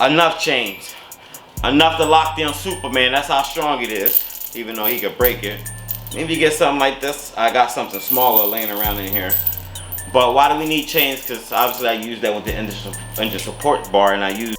enough chains. Enough to lock down Superman. That's how strong it is. Even though he could break it. Maybe you get something like this. I got something smaller laying around in here. But why do we need chains? Because obviously I use that with the engine support bar, and I use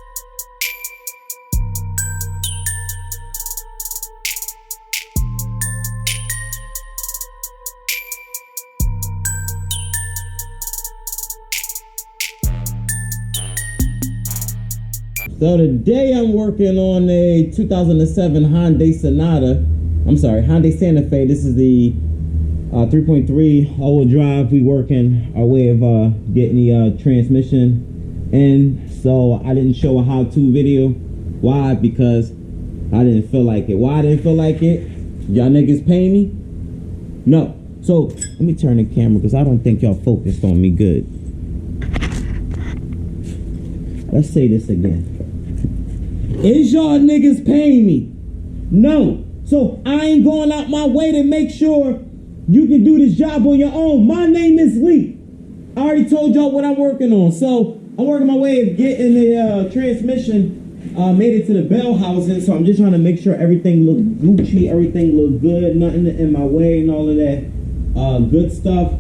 So today I'm working on a 2007 Hyundai Santa Fe. This is the 3.3 all-wheel drive. We working our way of getting the transmission in. So I didn't show a how-to video. Why? Because I didn't feel like it. Why I didn't feel like it? Y'all niggas pay me? No. So let me turn the camera because I don't think y'all focused on me good. Let's say this again. Is y'all niggas paying me? No. So I ain't going out my way to make sure you can do this job on your own. My name is Lee. I already told y'all what I'm working on. So I'm working my way of getting the transmission, made it to the bell housing. So I'm just trying to make sure everything look Gucci, everything look good, nothing in my way and all of that good stuff.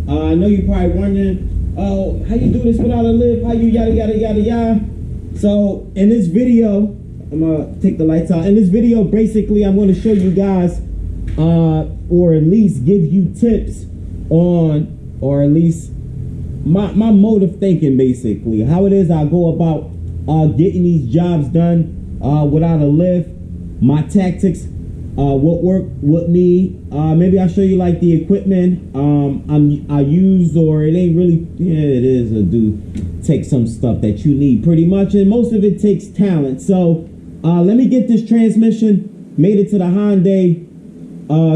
I know you're probably wondering, oh, how you do this without a lift? How you yada, yada, yada, yada. So in this video, I'm gonna take the lights out. In this video, basically, I'm gonna show you guys, or at least give you tips on, or at least my mode of thinking, basically. How it is I go about getting these jobs done without a lift, my tactics, what worked with me. Maybe I'll show you like the equipment I use, or it ain't really, yeah, it is a do take some stuff that you need pretty much, and most of it takes talent. So let me get this transmission, made it to the Hyundai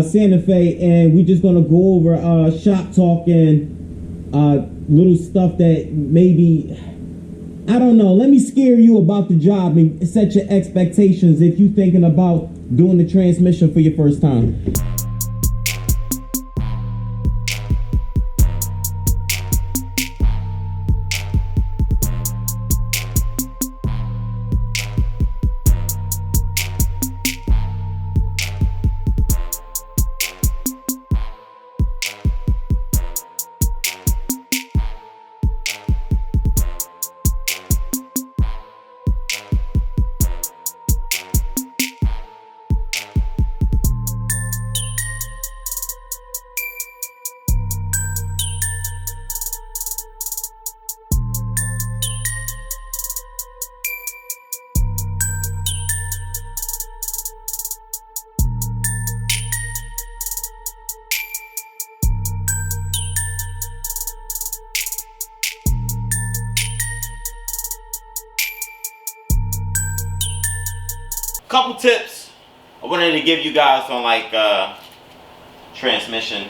Santa Fe, and we just gonna go over shop talk and little stuff that maybe, I don't know, let me scare you about the job and set your expectations if you thinking about doing the transmission for your first time. Couple tips I wanted to give you guys on like transmission,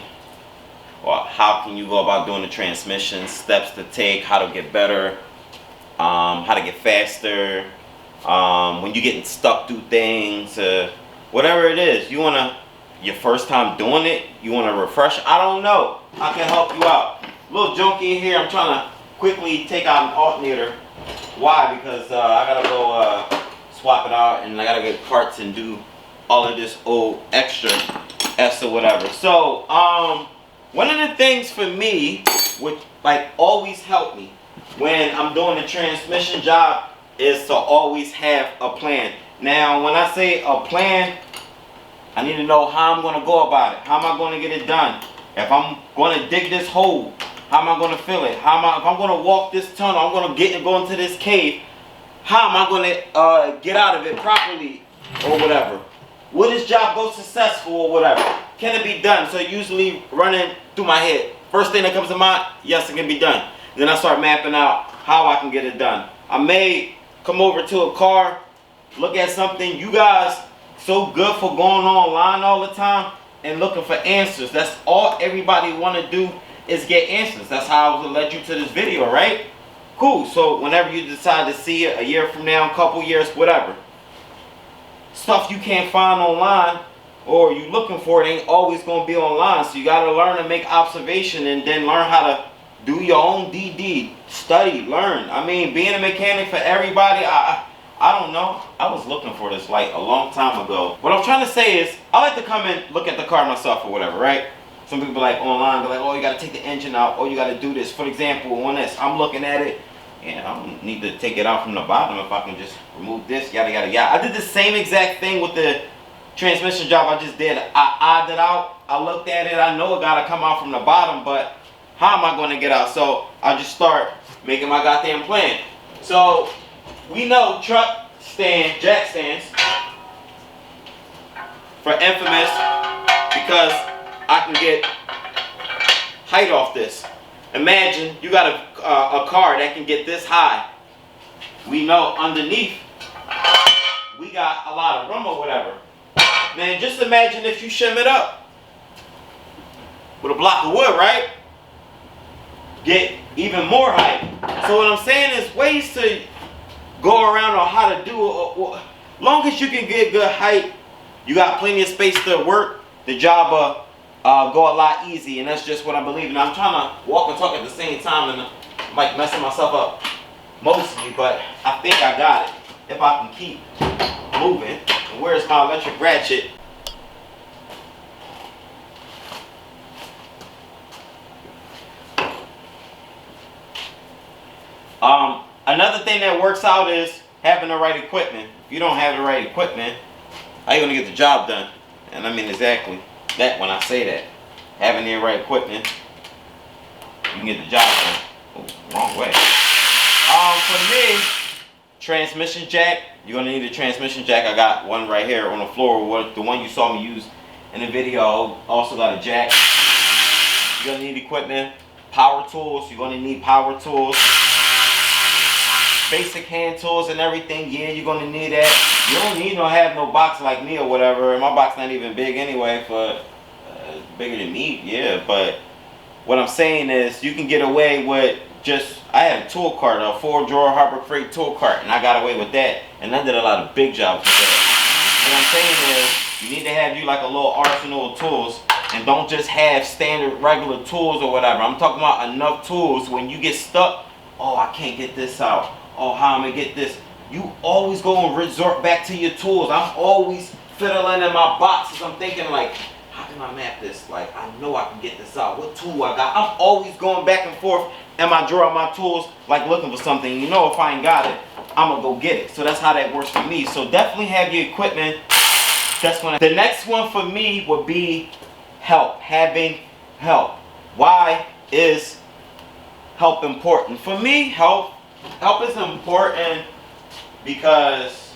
or how can you go about doing the transmission, steps to take, how to get better, how to get faster, when you're getting stuck through things, whatever it is, you your first time doing it, you want to refresh, I don't know, I can help you out. A little junky in here, I'm trying to quickly take out an alternator. Why? Because I gotta go swap it out, and I gotta get parts and do all of this old extra S or whatever. So one of the things for me, which like always help me when I'm doing the transmission job, is to always have a plan. Now when I say a plan, I need to know how I'm going to go about it. How am I going to get it done? If I'm going to dig this hole, how am I going to fill it? If I'm going to walk this tunnel, I'm going to go into this cave, how am I going to get out of it properly or whatever? Will this job go successful or whatever? Can it be done? So usually running through my head. First thing that comes to mind, yes, it can be done. Then I start mapping out how I can get it done. I may come over to a car, look at something. You guys so good for going online all the time and looking for answers. That's all everybody want to do is get answers. That's how I was led you to this video, right? Cool. So whenever you decide to see it a year from now, a couple years, whatever, stuff you can't find online or you looking for it ain't always going to be online. So you got to learn to make observation and then learn how to do your own DD. Study, learn. I mean, being a mechanic for everybody, I I don't know. I was looking for this light a long time ago. What I'm trying to say is, I like to come and look at the car myself or whatever, right? Some people like online, they're like, oh, you gotta take the engine out, oh, you gotta do this. For example, on this, I'm looking at it, and I don't need to take it out from the bottom if I can just remove this, yada, yada, yada. I did the same exact thing with the transmission job I just did. I odded it out, I looked at it, I know it gotta come out from the bottom, but how am I gonna get out? So I just start making my goddamn plan. So we know truck stand, jack stands, for infamous, because I can get height off this. Imagine you got a car that can get this high. We know underneath we got a lot of room or whatever. Man, just imagine if you shim it up with a block of wood, right? Get even more height. So what I'm saying is ways to go around on how to do it. Long as you can get good height, you got plenty of space to work, the job go a lot easy, and that's just what I believe. And I'm trying to walk and talk at the same time, and I'm like messing myself up mostly, but I think I got it if I can keep moving. And where's my electric ratchet? Another thing that works out is having the right equipment. If you don't have the right equipment, how you gonna get the job done? And I mean exactly that when I say that. Having the right equipment, you can get the job done. Oh, wrong way. For me, transmission jack. You're gonna need a transmission jack. I got one right here on the floor. The one you saw me use in the video. Also got a jack. You're gonna need equipment. Power tools. You're gonna need power tools. Basic hand tools and everything. Yeah, you're gonna need that. You don't need have no box like me or whatever. My box not even big anyway. For bigger than me, yeah. But what I'm saying is, you can get away with just. I had a tool cart, a 4-drawer Harbor Freight tool cart, and I got away with that. And I did a lot of big jobs with that. What I'm saying is, you need to have you like a little arsenal of tools, and don't just have standard regular tools or whatever. I'm talking about enough tools when you get stuck. Oh, I can't get this out. Oh, how am I gonna get this? You always go and resort back to your tools. I'm always fiddling in my boxes. I'm thinking like, how can I map this? Like, I know I can get this out. What tool I got? I'm always going back and forth in my drawer of my tools, like looking for something. You know, if I ain't got it, I'm gonna go get it. So that's how that works for me. So definitely have your equipment. That's when the next one for me would be help. Having help. Why is help important? For me, help is important because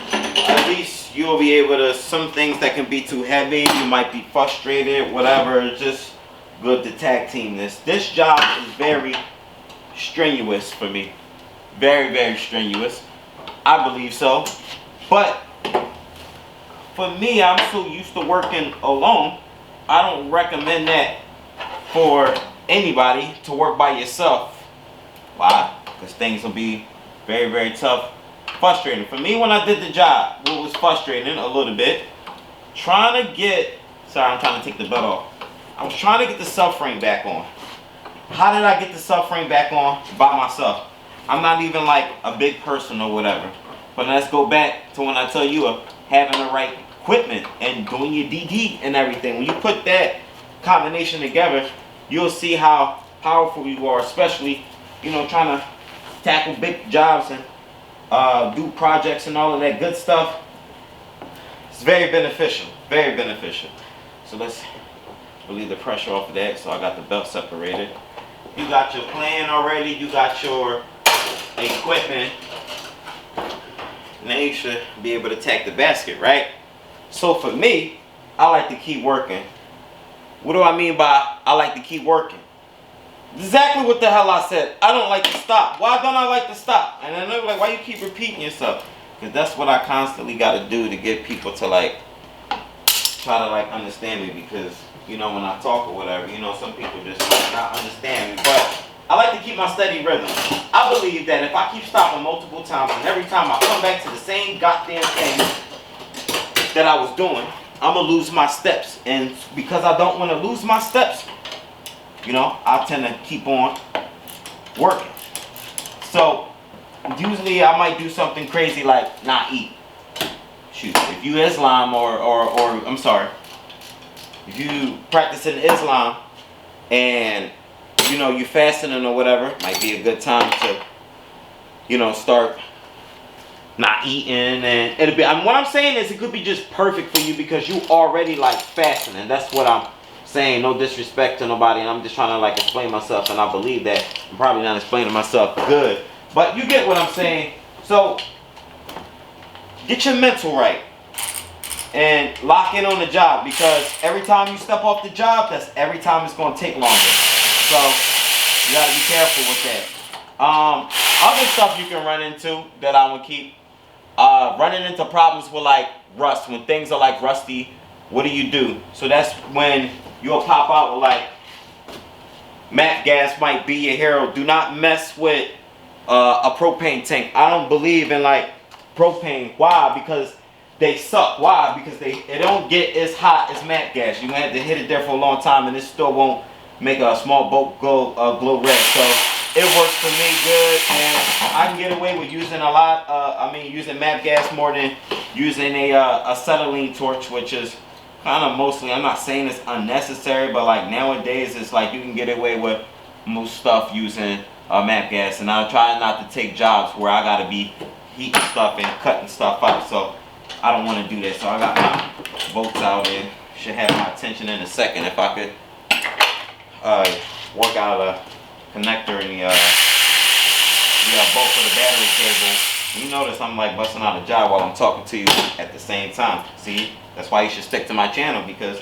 at least you'll be able to, some things that can be too heavy, you might be frustrated, whatever. It's just good to tag team this. This job is very strenuous for me. Very, very strenuous. I believe so. But for me, I'm so used to working alone, I don't recommend that for anybody to work by yourself. Why? Because things will be very, very tough. Frustrating. For me, when I did the job, what was frustrating a little bit, trying to get, sorry, I'm trying to take the belt off. I was trying to get the subframe back on. How did I get the subframe back on by myself? I'm not even like a big person or whatever. But let's go back to when I tell you of having the right equipment and doing your DD and everything. When you put that combination together, you'll see how powerful you are, especially, you know, trying to tackle big jobs and do projects and all of that good stuff. It's very beneficial, very beneficial. So let's relieve the pressure off of that. So I got the belt separated. You got your plan already, you got your equipment. Now you should be able to tack the basket, right? So for me, I like to keep working. What do I mean by I like to keep working? Exactly what the hell I said. I don't like to stop. Why don't I like to stop? And then they're like, why you keep repeating yourself? Because that's what I constantly got to do to get people to like, try to like understand me. Because, you know, when I talk or whatever, you know, some people just not understand me. But I like to keep my steady rhythm. I believe that if I keep stopping multiple times and every time I come back to the same goddamn thing that I was doing, I'm going to lose my steps. And because I don't want to lose my steps, you know, I tend to keep on working. So usually I might do something crazy like not eat. Shoot, if you Islam or I'm sorry, if you practicing Islam and you know you fasting or whatever, might be a good time to, you know, start not eating. And it'll be, what I'm saying is it could be just perfect for you because you already like fasting, and that's what I'm saying. No disrespect to nobody, and I'm just trying to like explain myself, and I believe that I'm probably not explaining myself good, but you get what I'm saying. So get your mental right and lock in on the job, because every time you step off the job, that's every time it's going to take longer. So you got to be careful with that. Other stuff you can run into that I would keep, running into problems with like rust. When things are like rusty, what do? So that's when you'll pop out with like MAP gas might be your hero. Do not mess with a propane tank. I don't believe in like propane. Why? Because they suck. Why? Because it don't get as hot as MAP gas. You're gonna have to hit it there for a long time, and it still won't make a small boat glow red. So it works for me good, and I can get away with using a lot. Using MAP gas more than using a acetylene torch, which is kind of mostly. I'm not saying it's unnecessary, but like nowadays, it's like you can get away with most stuff using MAP gas. And I try not to take jobs where I gotta be heating stuff and cutting stuff up. So I don't want to do that. So I got my bolts out in. Should have my attention in a second if I could work out a connector in the bolt for the battery cable. You notice I'm like busting out a job while I'm talking to you at the same time. See, that's why you should stick to my channel, because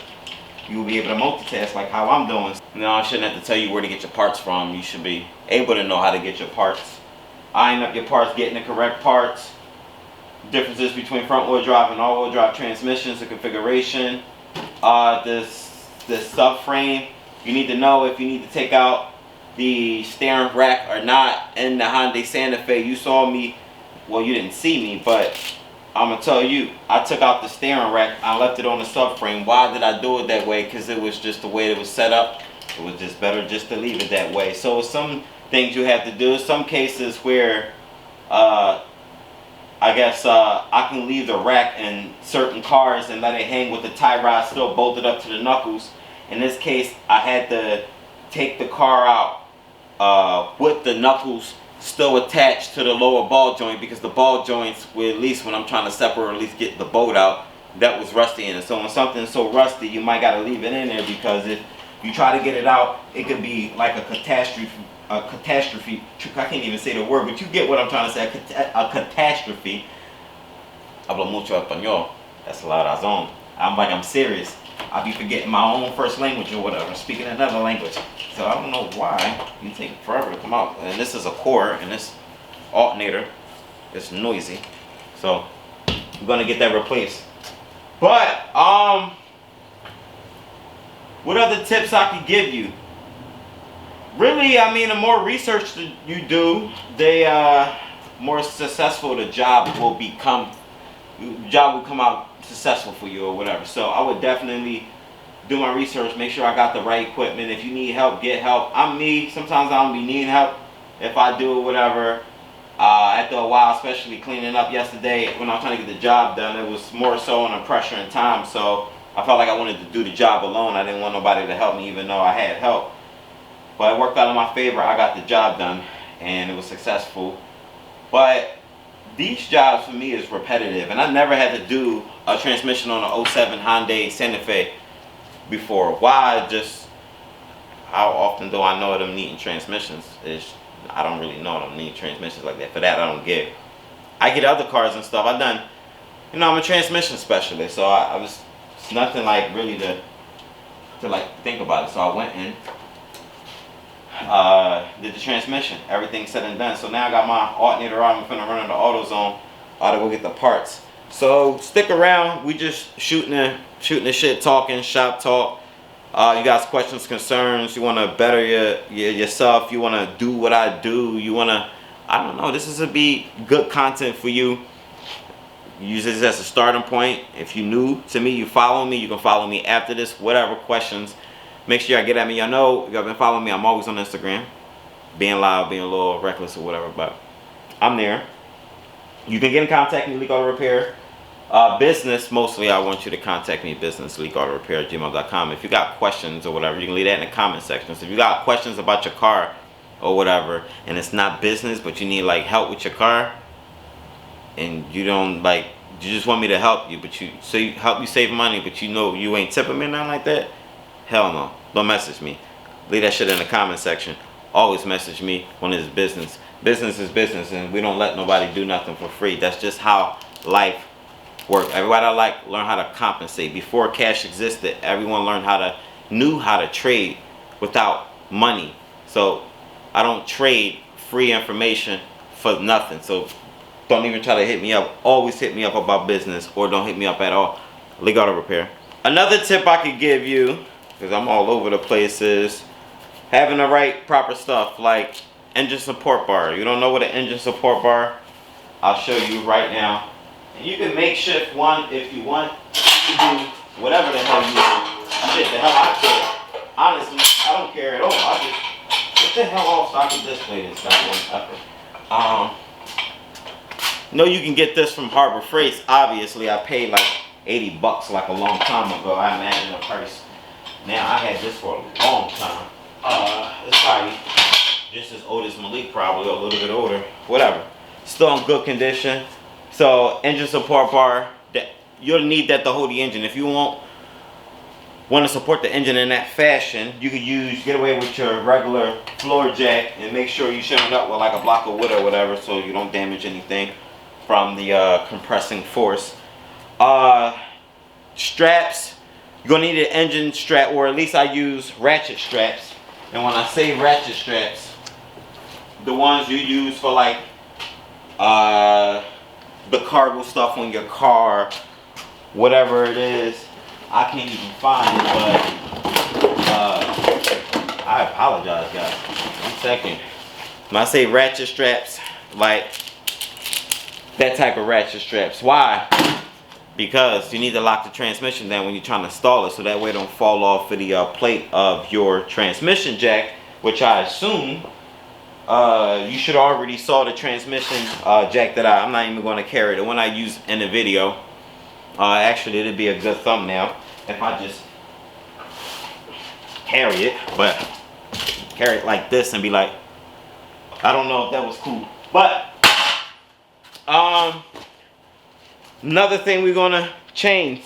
you will be able to multitask like how I'm doing. No, I shouldn't have to tell you where to get your parts from. You should be able to know how to get your parts. Eyeing up your parts, getting the correct parts. Differences between front wheel drive and all wheel drive transmissions, the configuration, this subframe. You need to know if you need to take out the steering rack or not. In the Hyundai Santa Fe, you saw me, well, you didn't see me, but I'm gonna tell you, I took out the steering rack, I left it on the subframe. Why did I do it that way? Because it was just the way it was set up. It was just better just to leave it that way. So some things you have to do. Some cases where I guess I can leave the rack in certain cars and let it hang with the tie rod still bolted up to the knuckles. In this case, I had to take the car out with the knuckles still attached to the lower ball joint, because the ball joints, at least when I'm trying to separate or at least get the bolt out, that was rusty in it. So when something's so rusty, you might got to leave it in there, because if you try to get it out, it could be like a catastrophe. I can't even say the word, but you get what I'm trying to say. A catastrophe. Hablo mucho español. That's a lot of razón. I'm serious. I be forgetting my own first language or whatever, speaking another language. So I don't know why you take forever to come out. And this is a core, and this alternator is noisy. So I'm gonna get that replaced. But what other tips I could give you? Really, I mean, the more research that you do, the more successful the job will become. The job will come out successful for you or whatever. So I would definitely do my research, make sure I got the right equipment. If you need help, get help. I'm me. Sometimes I don't be needing help. If I do whatever, after a while, especially cleaning up yesterday, when I was trying to get the job done, it was more so under pressure and time. So I felt like I wanted to do the job alone. I didn't want nobody to help me, even though I had help. But it worked out in my favor. I got the job done, and it was successful. But these jobs for me is repetitive, and I never had to do a transmission on an 07 Hyundai Santa Fe before. Why? Just how often do I know them needing transmissions? I don't really know them needing transmissions like that. For that, I don't get. I get other cars and stuff. I'm a transmission specialist, so it's nothing like really to like think about it. So I went in. Did the transmission, everything said and done. So now I got my alternator out. I'm finna run into AutoZone to go get the parts. So stick around. We just shooting the shit, talking shop talk. You guys questions, concerns. You want to better yourself. You want to do what I do. You want to, I don't know. This is be good content for you. Use this as a starting point. If you're new to me, you follow me. You can follow me after this. Whatever questions, make sure y'all get at me. Y'all know y'all been following me. I'm always on Instagram, being loud, being a little reckless or whatever. But I'm there. You can get in contact with me, Leekautorepair. Business, mostly I want you to contact me, business, leekautorepair@gmail.com. If you got questions or whatever, you can leave that in the comment section. So if you got questions about your car or whatever, and it's not business, but you need like help with your car, and you don't like, you just want me to help you, but help you save money, but you know you ain't tipping me, nothing like that, hell no, don't message me. Leave that shit in the comment section. Always message me when it's business. Business is business, and we don't let nobody do nothing for free. That's just how life works. Everybody learn how to compensate. Before cash existed, everyone knew how to trade without money. So I don't trade free information for nothing. So don't even try to hit me up. Always hit me up about business, or don't hit me up at all. Leekautorepair. Another tip I could give you, because I'm all over the place, is having the right proper stuff, like engine support bar. You don't know what an engine support bar? I'll show you right now. And you can makeshift one if you want. You can do whatever the hell you want. Shit, the hell I care. Honestly, I don't care at all. I just get the hell off so I can display this stuff. You can get this from Harbor Freight. Obviously, I paid like 80 bucks like a long time ago. I imagine the price. Now, I had this for a long time. It's probably just as old as Malik, probably, or a little bit older. Whatever. Still in good condition. So, engine support bar, you'll need that to hold the engine. If you want to support the engine in that fashion, you could get away with your regular floor jack, and make sure you shim it up with like a block of wood or whatever, so you don't damage anything from the compressing force. Straps, you're gonna need an engine strap, or at least I use ratchet straps. And when I say ratchet straps, the ones you use for like the cargo stuff on your car, whatever it is. I can't even find it, but I apologize, guys. 1 second. When I say ratchet straps, like that type of ratchet straps. Why? Because you need to lock the transmission down when you're trying to stall it, so that way it don't fall off of the plate of your transmission jack, which I assume you should already saw the transmission jack that I'm not even going to carry, the one I use in the video. Actually, it'd be a good thumbnail if I just carry it, but carry it like this and be like, I don't know if that was cool. But another thing we're gonna change.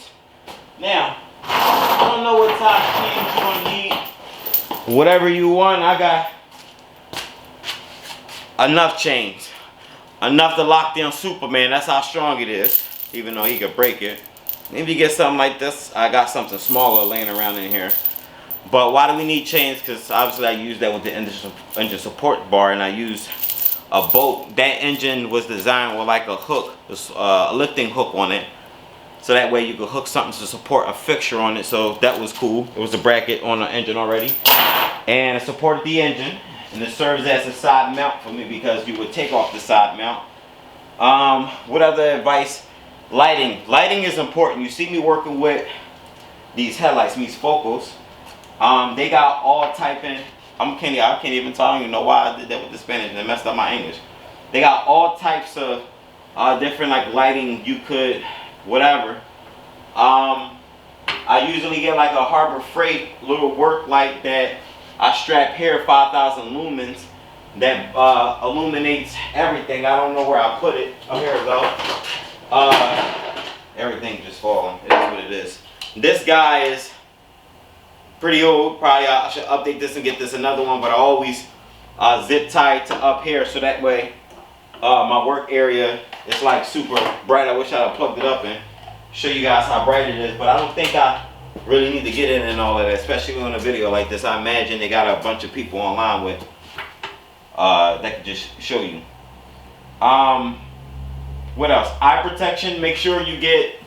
Now, I don't know what type of chains you're gonna need. Whatever you want, I got enough chains. Enough to lock down Superman. That's how strong it is. Even though he could break it. If you get something like this, I got something smaller laying around in here. But why do we need chains? Because obviously I use that with the engine support bar, and I use a bolt. That engine was designed with like a hook, a lifting hook on it. So that way you could hook something to support a fixture on it. So that was cool. It was a bracket on the engine already. And it supported the engine. And it serves as a side mount for me, because you would take off the side mount. What other advice? Lighting. Lighting is important. You see me working with these headlights, these focals. They got all type in. I can't even tell. I don't even know why I did that with the Spanish and it messed up my English. They got all types of different like lighting you could, whatever. I usually get like a Harbor Freight little work light that I strap here, 5,000 lumens, that illuminates everything. I don't know where I put it. Oh, here we go. Everything just falling. It is what it is. This guy is pretty old. Probably I should update this and get this another one, but I always zip tie to up here, so that way my work area is like super bright. I wish I had plugged it up and show you guys how bright it is, but I don't think I really need to get in and all of that, especially on a video like this. I imagine they got a bunch of people online with that could just show you. What else? Eye protection. Make sure you get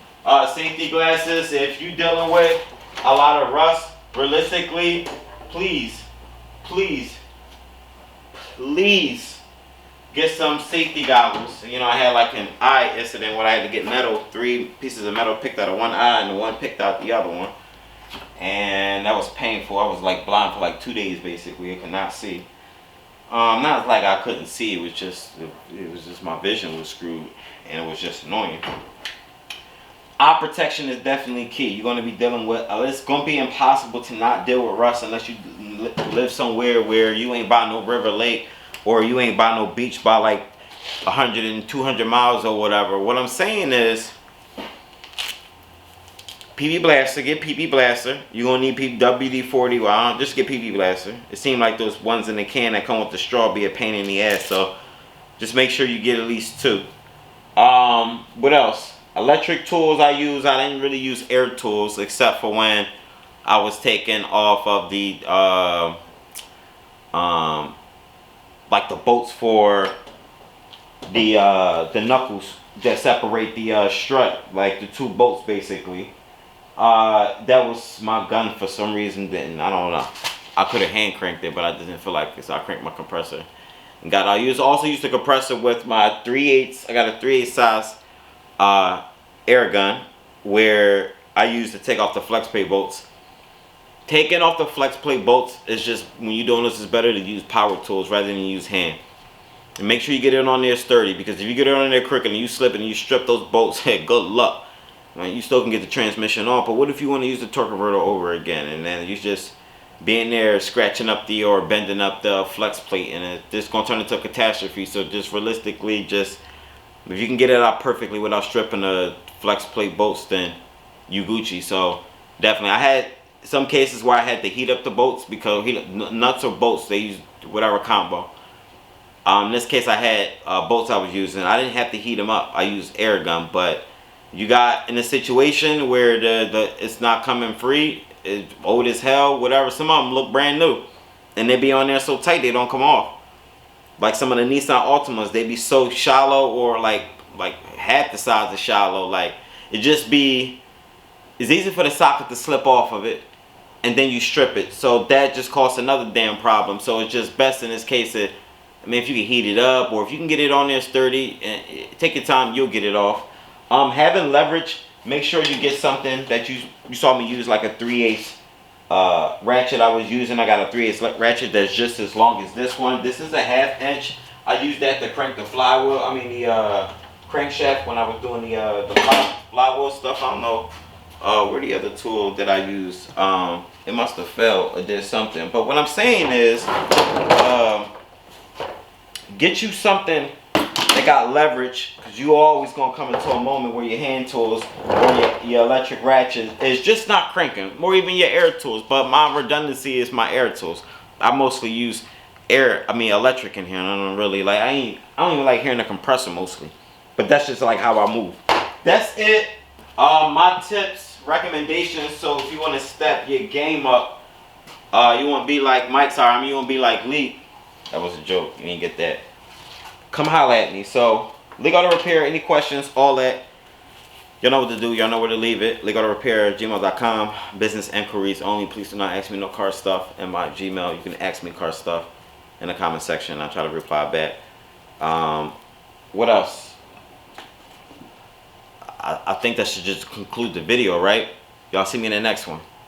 safety glasses if you're dealing with a lot of rust. Realistically, please get some safety goggles. You know, I had like an eye incident where I had to get 3 pieces of metal picked out of one eye and the one picked out the other one, and that was painful. I was like blind for like 2 days basically. I could not see. Not like I couldn't see. It was just my vision was screwed, and it was just annoying. Eye protection is definitely key. You're going to be dealing with. It's going to be impossible to not deal with rust unless you live somewhere where you ain't by no river, lake, or you ain't by no beach by like 100 and 200 miles or whatever. What I'm saying is, PB Blaster, get PB Blaster. You're going to need WD-40. Well, just get PB Blaster. It seems like those ones in the can that come with the straw be a pain in the ass. So just make sure you get at least 2. What else? Electric tools I use. I didn't really use air tools except for when I was taking off of the like the bolts for the knuckles that separate the strut, like the 2 bolts basically. That was my gun for some reason didn't. I don't know. I could have hand cranked it, but I didn't feel like it, so I cranked my compressor. And also used the compressor with my 3/8. I got a 3/8 size air gun where I use to take off the flex plate bolts. Taking off the flex plate bolts is just, when you're doing this, it's better to use power tools rather than use hand. And make sure you get it on there sturdy, because if you get it on there crooked and you slip and you strip those bolts, hey, good luck. Right, you still can get the transmission on, but what if you want to use the torque converter over again, and then you just being there scratching up or bending up the flex plate, and it's going to turn into a catastrophe. So just realistically, just if you can get it out perfectly without stripping the flex plate bolts, then you Gucci. So definitely, I had some cases where I had to heat up the bolts, because nuts or bolts, they use whatever combo. In this case, I had bolts I was using. I didn't have to heat them up. I used air gun, but you got in a situation where it's not coming free, it's old as hell, whatever. Some of them look brand new, and they be on there so tight they don't come off. Like some of the Nissan Altimas, they be so shallow, or like half the size of shallow. Like it's easy for the socket to slip off of it, and then you strip it. So that just causes another damn problem. So it's just best in this case that, I mean, if you can heat it up, or if you can get it on there sturdy, and take your time, you'll get it off. Having leverage, make sure you get something that you saw me use, like a 3/8 ratchet I was using. I got a 3/8 ratchet that's just as long as this one. This is a 1/2 inch. I used that to crank the flywheel. I mean the crankshaft when I was doing the flywheel stuff. I don't know where the other tool that I used. It must have fell or did something. But what I'm saying is, get you something that got leverage, because you always gonna come into a moment where your hand tools or your electric ratchet is just not cranking, or even your air tools. But my redundancy is my air tools. I mostly use electric in here, and I don't really like. I don't even like hearing the compressor mostly. But that's just like how I move. That's it. My tips, recommendations. So if you want to step your game up, you want to be like Mike. You want to be like Lee. That was a joke. You didn't get that. Come holla at me. So, Leekautorepair, any questions, all that. Y'all know what to do. Y'all know where to leave it. Leekautorepair@gmail.com. Business inquiries only. Please do not ask me no car stuff in my Gmail. You can ask me car stuff in the comment section. I'll try to reply back. What else? I think that should just conclude the video, right? Y'all see me in the next one.